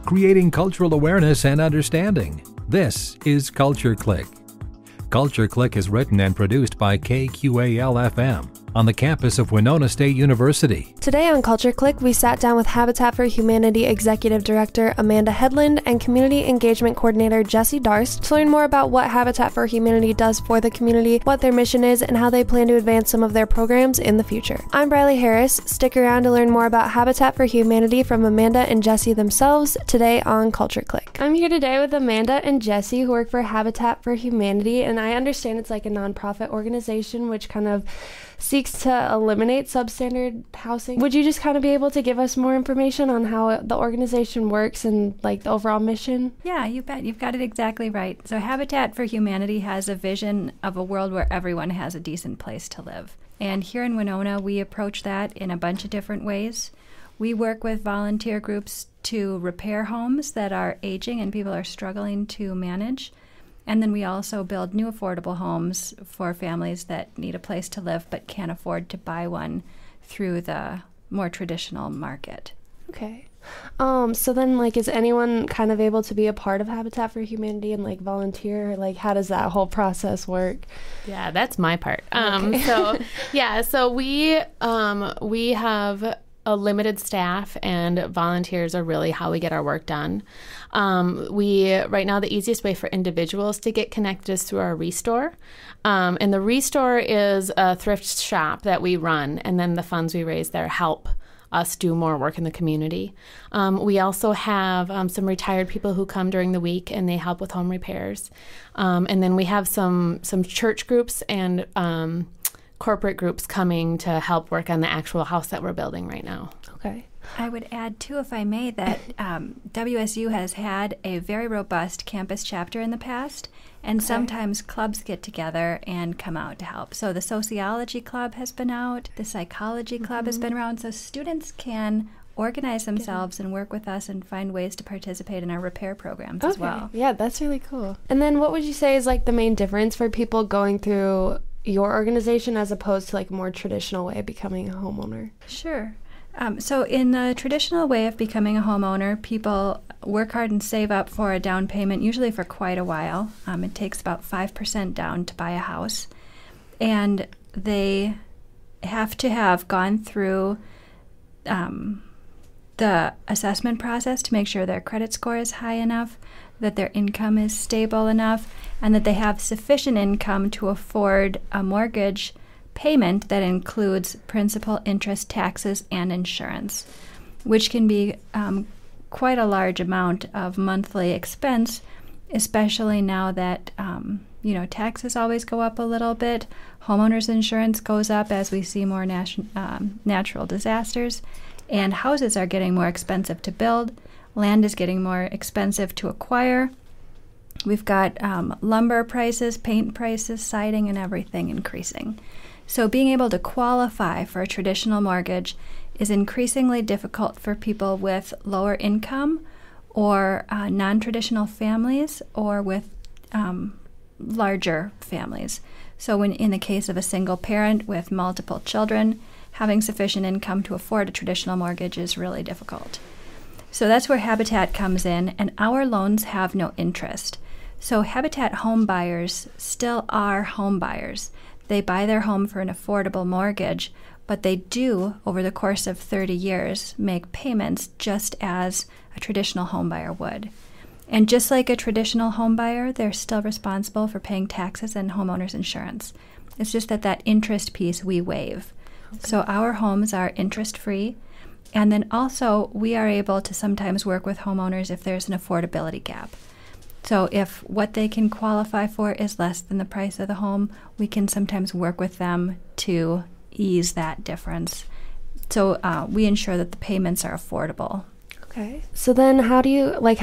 creating cultural awareness and understanding. This is Culture Clique. Culture Clique is written and produced by KQAL-FM on the campus of Winona State University. Today on Culture Clique, we sat down with Habitat for Humanity Executive Director Amanda Hedlund and Community Engagement Coordinator Jessie Darst to learn more about what Habitat for Humanity does for the community, what their mission is, and how they plan to advance some of their programs in the future. I'm Brylee Harris. Stick around to learn more about Habitat for Humanity from Amanda and Jessie themselves today on Culture Clique. I'm here today with Amanda and Jessie, who work for Habitat for Humanity, and I understand it's like a nonprofit organization which kind of seeks to eliminate substandard housing. Would you just kind of be able to give us more information on how the organization works and like the overall mission? Yeah, you bet. You've got it exactly right. So Habitat for Humanity has a vision of a world where everyone has a decent place to live. And here in Winona, we approach that in a bunch of different ways. We work with volunteer groups to repair homes that are aging and people are struggling to manage. And then we also build new affordable homes for families that need a place to live but can't afford to buy one through the more traditional market. Okay. So then, like, is anyone kind of able to be a part of Habitat for Humanity and, like, volunteer? Like, how does that whole process work? Yeah, that's my part. Okay. So we have a limited staff, and volunteers are really how we get our work done. Right now, the easiest way for individuals to get connected is through our Restore. And the Restore is a thrift shop that we run, and then the funds we raise there help us do more work in the community. We also have some retired people who come during the week, and they help with home repairs. And then we have some church groups and corporate groups coming to help work on the actual house that we're building right now. Okay. I would add, too, if I may, that WSU has had a very robust campus chapter in the past, and sometimes clubs get together and come out to help. So the sociology club has been out, the psychology club has been around, so students can organize themselves and work with us and find ways to participate in our repair programs as well. Yeah, that's really cool. And then what would you say is like the main difference for people going through your organization as opposed to like a more traditional way of becoming a homeowner? Sure. So in the traditional way of becoming a homeowner, people work hard and save up for a down payment, usually for quite a while. It takes about 5% down to buy a house. And they have to have gone through the assessment process to make sure their credit score is high enough, that their income is stable enough, and that they have sufficient income to afford a mortgage payment that includes principal, interest, taxes, and insurance, which can be quite a large amount of monthly expense, especially now that taxes always go up a little bit. Homeowners insurance goes up as we see more natural disasters, and houses are getting more expensive to build. Land is getting more expensive to acquire. We've got lumber prices, paint prices, siding, and everything increasing. So being able to qualify for a traditional mortgage is increasingly difficult for people with lower income or non-traditional families or with larger families. So in the case of a single parent with multiple children, having sufficient income to afford a traditional mortgage is really difficult. So that's where Habitat comes in, and our loans have no interest. So Habitat home buyers still are home buyers. They buy their home for an affordable mortgage, but they do, over the course of 30 years, make payments just as a traditional home buyer would. And just like a traditional home buyer, they're still responsible for paying taxes and homeowners insurance. It's just that interest piece we waive. Okay. So our homes are interest-free, and then also we are able to sometimes work with homeowners if there's an affordability gap. So if what they can qualify for is less than the price of the home, we can sometimes work with them to ease that difference. So we ensure that the payments are affordable. Okay. So then how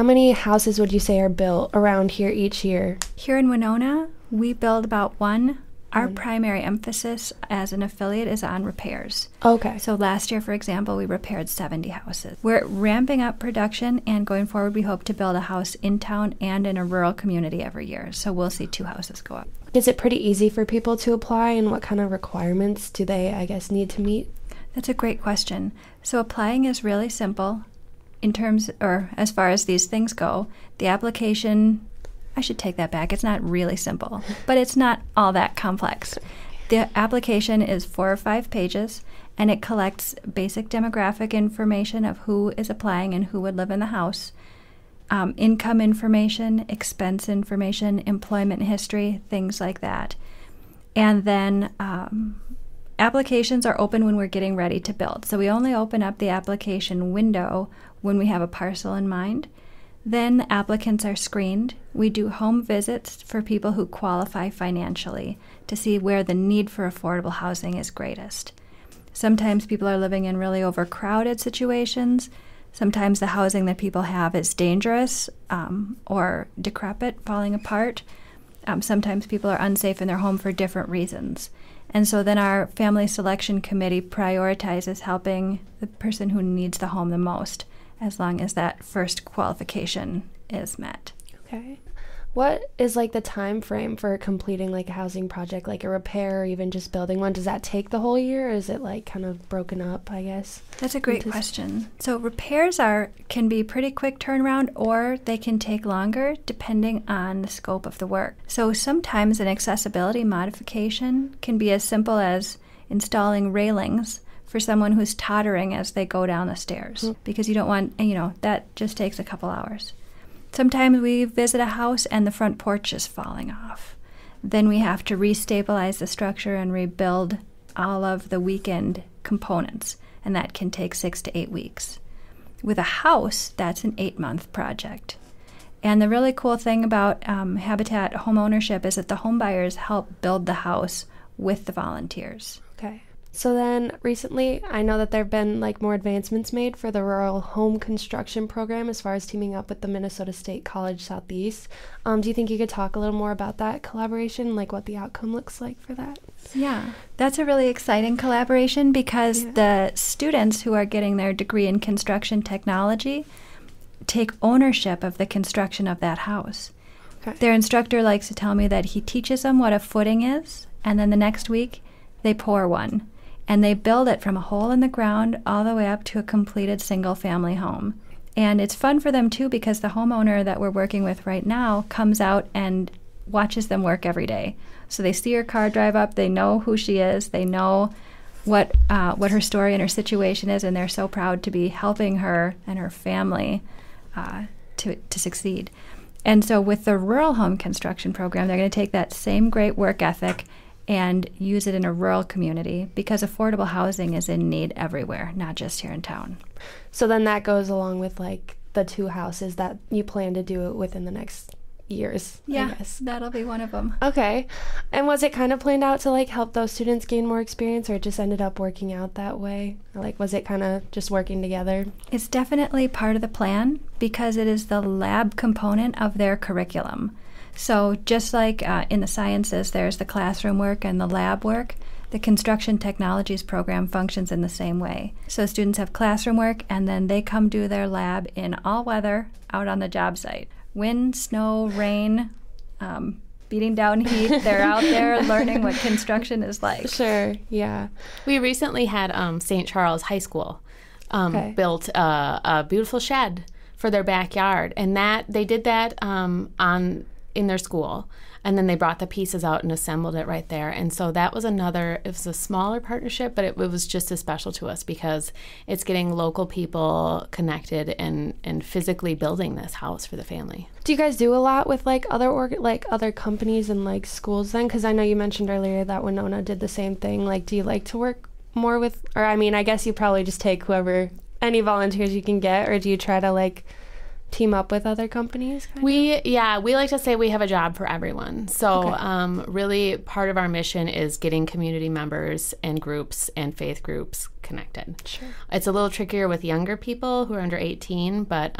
many houses would you say are built around here each year? Here in Winona, we build about one. Our primary emphasis as an affiliate is on repairs. Okay. So last year, for example, we repaired 70 houses. We're ramping up production, and going forward, we hope to build a house in town and in a rural community every year. So we'll see 2 houses go up. Is it pretty easy for people to apply, and what kind of requirements do they, need to meet? That's a great question. So applying is really simple. in terms, or as far as these things go, the application, I should take that back. It's not really simple, but it's not all that complex. The application is 4 or 5 pages, and it collects basic demographic information of who is applying and who would live in the house, income information, expense information, employment history, things like that. And then applications are open when we're getting ready to build. So we only open up the application window when we have a parcel in mind. Then applicants are screened. We do home visits for people who qualify financially to see where the need for affordable housing is greatest. Sometimes people are living in really overcrowded situations. Sometimes the housing that people have is dangerous or decrepit, falling apart. Sometimes people are unsafe in their home for different reasons. And so then our family selection committee prioritizes helping the person who needs the home the most, as long as that first qualification is met. Okay. What is like the time frame for completing like a housing project, like a repair or even just building one? Does that take the whole year, or is it like kind of broken up, I guess? That's a great question. So repairs can be pretty quick turnaround, or they can take longer depending on the scope of the work. So sometimes an accessibility modification can be as simple as installing railings for someone who's tottering as they go down the stairs, because you don't want, that just takes a couple hours. Sometimes we visit a house and the front porch is falling off. Then we have to restabilize the structure and rebuild all of the weakened components, and that can take 6 to 8 weeks. With a house, that's an 8-month project. And the really cool thing about Habitat home ownership is that the home buyers help build the house with the volunteers. Okay. So then recently, I know that there have been like more advancements made for the rural home construction program as far as teaming up with the Minnesota State College Southeast. Do you think you could talk a little more about that collaboration, like what the outcome looks like for that? Yeah, that's a really exciting collaboration because the students who are getting their degree in construction technology take ownership of the construction of that house. Okay. Their instructor likes to tell me that he teaches them what a footing is, and then the next week they pour one. And they build it from a hole in the ground all the way up to a completed single-family home. And it's fun for them, too, because the homeowner that we're working with right now comes out and watches them work every day. So they see her car drive up, they know who she is, they know what her story and her situation is, and they're so proud to be helping her and her family to succeed. And so with the rural home construction program, they're going to take that same great work ethic and use it in a rural community, because affordable housing is in need everywhere, not just here in town. So then that goes along with like the 2 houses that you plan to do it within the next years. Yeah, I guess. that'll be one of them. Okay. And was it kind of planned out to like help those students gain more experience, or it just ended up working out that way? Or, like, was it kind of just working together? It's definitely part of the plan because it is the lab component of their curriculum. So just like in the sciences, there's the classroom work and the lab work, the construction technologies program functions in the same way. So students have classroom work, and then they come do their lab in all weather out on the job site. Wind, snow, rain, beating down heat. They're out there learning what construction is like. Sure, yeah. We recently had St. Charles High School built a beautiful shed for their backyard, and that they did that in their school, and then they brought the pieces out and assembled it right there. And so that was it was a smaller partnership, but it was just as special to us because it's getting local people connected and physically building this house for the family. Do you guys do a lot with like other companies and like schools then? Because I know you mentioned earlier that Winona did the same thing. Like, do you like to work more with, or I mean, I guess you probably just take any volunteers you can get, or do you try to like team up with other companies? We like to say we have a job for everyone. So really part of our mission is getting community members and groups and faith groups connected. Sure. It's a little trickier with younger people who are under 18, but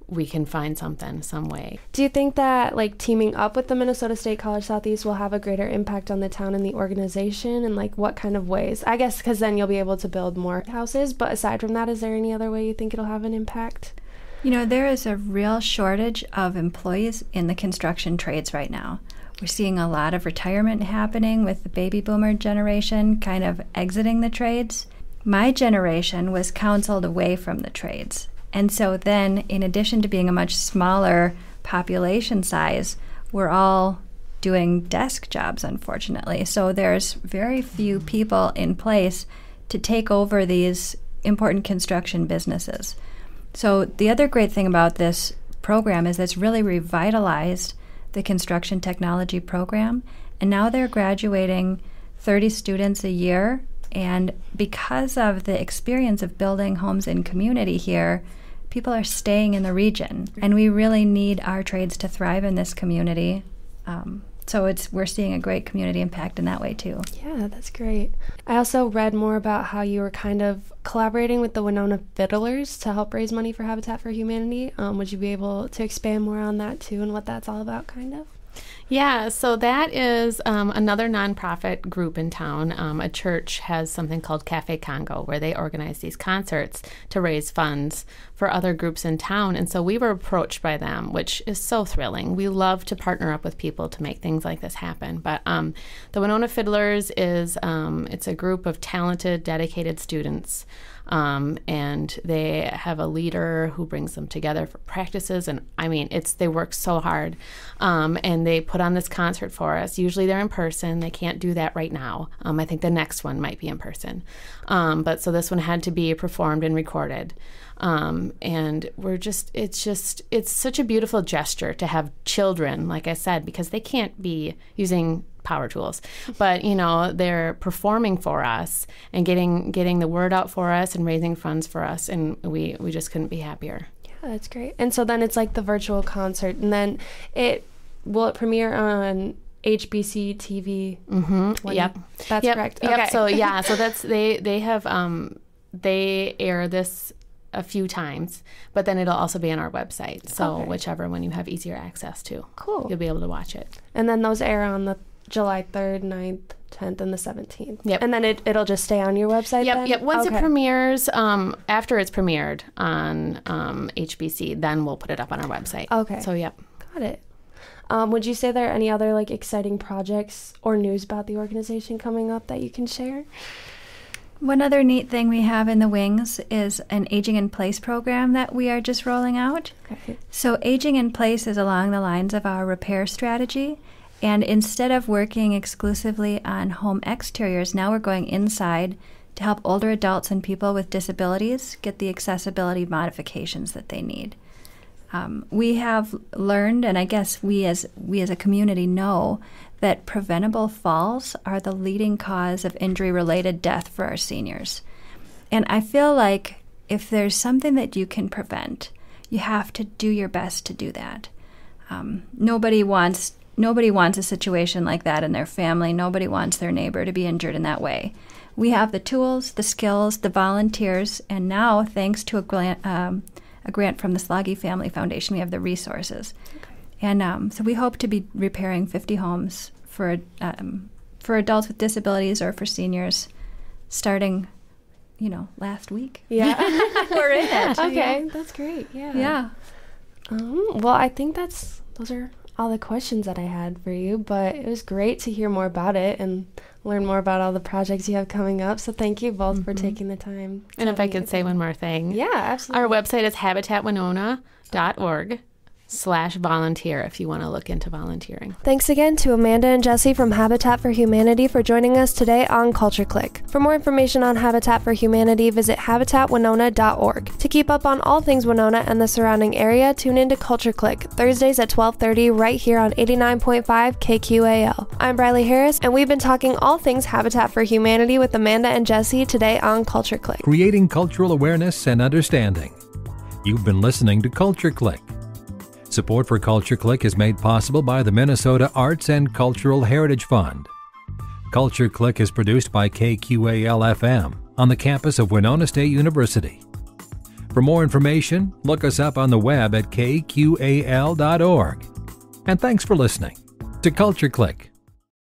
we can find something some way. Do you think that like teaming up with the Minnesota State College Southeast will have a greater impact on the town and the organization, and like what kind of ways? I guess because then you'll be able to build more houses, but aside from that, is there any other way you think it'll have an impact? There is a real shortage of employees in the construction trades right now. We're seeing a lot of retirement happening with the baby boomer generation kind of exiting the trades. My generation was counseled away from the trades, And so then, in addition to being a much smaller population size, we're all doing desk jobs, unfortunately. So there's very few people in place to take over these important construction businesses. So the other great thing about this program is it's really revitalized the construction technology program, and now they're graduating 30 students a year. And because of the experience of building homes in community here, people are staying in the region, and we really need our trades to thrive in this community. So we're seeing a great community impact in that way too. Yeah, that's great. I also read more about how you were kind of collaborating with the Winona Fiddlers to help raise money for Habitat for Humanity. Would you be able to expand more on that too, and what that's all about, kind of? Yeah, so that is another nonprofit group in town. A church has something called Cafe Congo, where they organize these concerts to raise funds for other groups in town. And so we were approached by them, which is so thrilling. We love to partner up with people to make things like this happen. But the Winona Fiddlers is it's a group of talented, dedicated students. And they have a leader who brings them together for practices, and I mean, they work so hard, and they put on this concert for us. Usually they're in person. They can't do that right now. I think the next one might be in person, but so this one had to be performed and recorded. And it's such a beautiful gesture to have children, like I said, because they can't be using power tools, but they're performing for us and getting the word out for us and raising funds for us, and we just couldn't be happier. Yeah, that's great. And so then it's like the virtual concert, and then will it premiere on HBC TV? Mm-hmm. Yep, that's correct. Yep. Okay. So that's they have they air this a few times, but then it'll also be on our website. So whichever one you have easier access to, cool, you'll be able to watch it. And then those air on the July 3rd, 9th, 10th, and the 17th. Yep. And then it'll just stay on your website then? Yep. Once it premieres, after it's premiered on HBC, then we'll put it up on our website. Okay. So, yep. Got it. Would you say there are any other exciting projects or news about the organization coming up that you can share? One other neat thing we have in the wings is an Aging in Place program that we are just rolling out. Okay. So Aging in Place is along the lines of our repair strategy. And instead of working exclusively on home exteriors, now we're going inside to help older adults and people with disabilities get the accessibility modifications that they need. We have learned, and I guess we as a community know, that preventable falls are the leading cause of injury-related death for our seniors. And I feel like if there's something that you can prevent, you have to do your best to do that. Nobody wants a situation like that in their family. Nobody wants their neighbor to be injured in that way. We have the tools, the skills, the volunteers, and now, thanks to a grant from the Sloggy Family Foundation, we have the resources. Okay. And so we hope to be repairing 50 homes for adults with disabilities or for seniors starting, last week. Yeah. We're in it. Okay, Yeah. That's great. Yeah. Yeah. Well, I think those are all the questions that I had for you, but it was great to hear more about it and learn more about all the projects you have coming up. So thank you both for taking the time. And if I could say one more thing. Yeah, absolutely. Our website is habitatwinona.org/volunteer if you want to look into volunteering. Thanks again to Amanda and Jessi from Habitat for Humanity for joining us today on Culture Clique. For more information on Habitat for Humanity, visit habitatwinona.org. To keep up on all things Winona and the surrounding area, tune into Culture Clique, Thursdays at 12:30 right here on 89.5 KQAL. I'm Brylee Harris, and we've been talking all things Habitat for Humanity with Amanda and Jessi today on Culture Clique. Creating cultural awareness and understanding. You've been listening to Culture Clique. Support for Culture Clique is made possible by the Minnesota Arts and Cultural Heritage Fund. Culture Clique is produced by KQAL-FM on the campus of Winona State University. For more information, look us up on the web at kqal.org. And thanks for listening to Culture Clique.